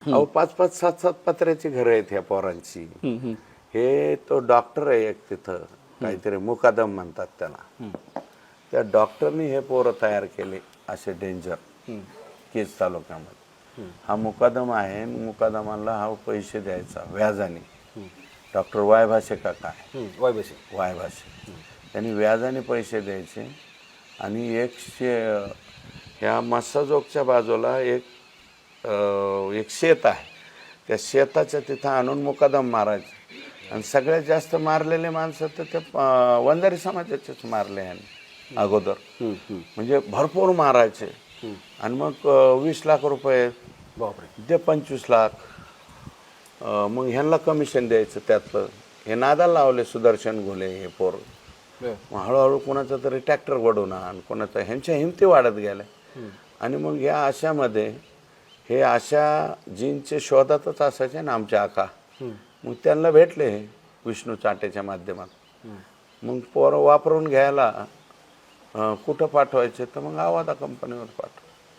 अहो 5-5, 7-7 पत्र्याची घरं आहेत ह्या पोरांची. हे तो डॉक्टर आहे एक तिथं, काहीतरी मुकादम म्हणतात त्याला. त्या डॉक्टरनी हे पोरं तयार केले असे डेंजर केज तालुक्यामध्ये. हा मुकादम आहे, मुकादमाला हा पैसे द्यायचा व्याजाने. डॉक्टर वायभाषे का काय वायभाषे त्यांनी व्याजाने पैसे द्यायचे. आणि ह्या मस्साजोगच्या बाजूला एक शेत आहे, त्या शेताच्या तिथं आणून मुकादम मारायचे. आणि सगळ्यात जास्त मारलेले माणसं तर ते वंजारी समाजाचेच मारले यांनी अगोदर. म्हणजे भरपूर मारायचे. आणि मग 20 लाख रुपये ते 25 लाख, मग ह्यांना कमिशन द्यायचं त्यातलं. हे नादाला लावले सुदर्शन घोले हे पोर. मग हळूहळू कोणाचा तरी ट्रॅक्टर वडून आणि कोणाचा ह्यांच्या हिमती वाढत गेल्या. आणि मग या अशामध्ये हे अशा जीनचे शोधातच असायचे ना आमच्या आका. मग त्यांना भेटले विष्णू चाटेच्या माध्यमात. मग पोरं वापरून घ्यायला कुठं पाठवायचे तर मग आवादा कंपनीवर पाठव.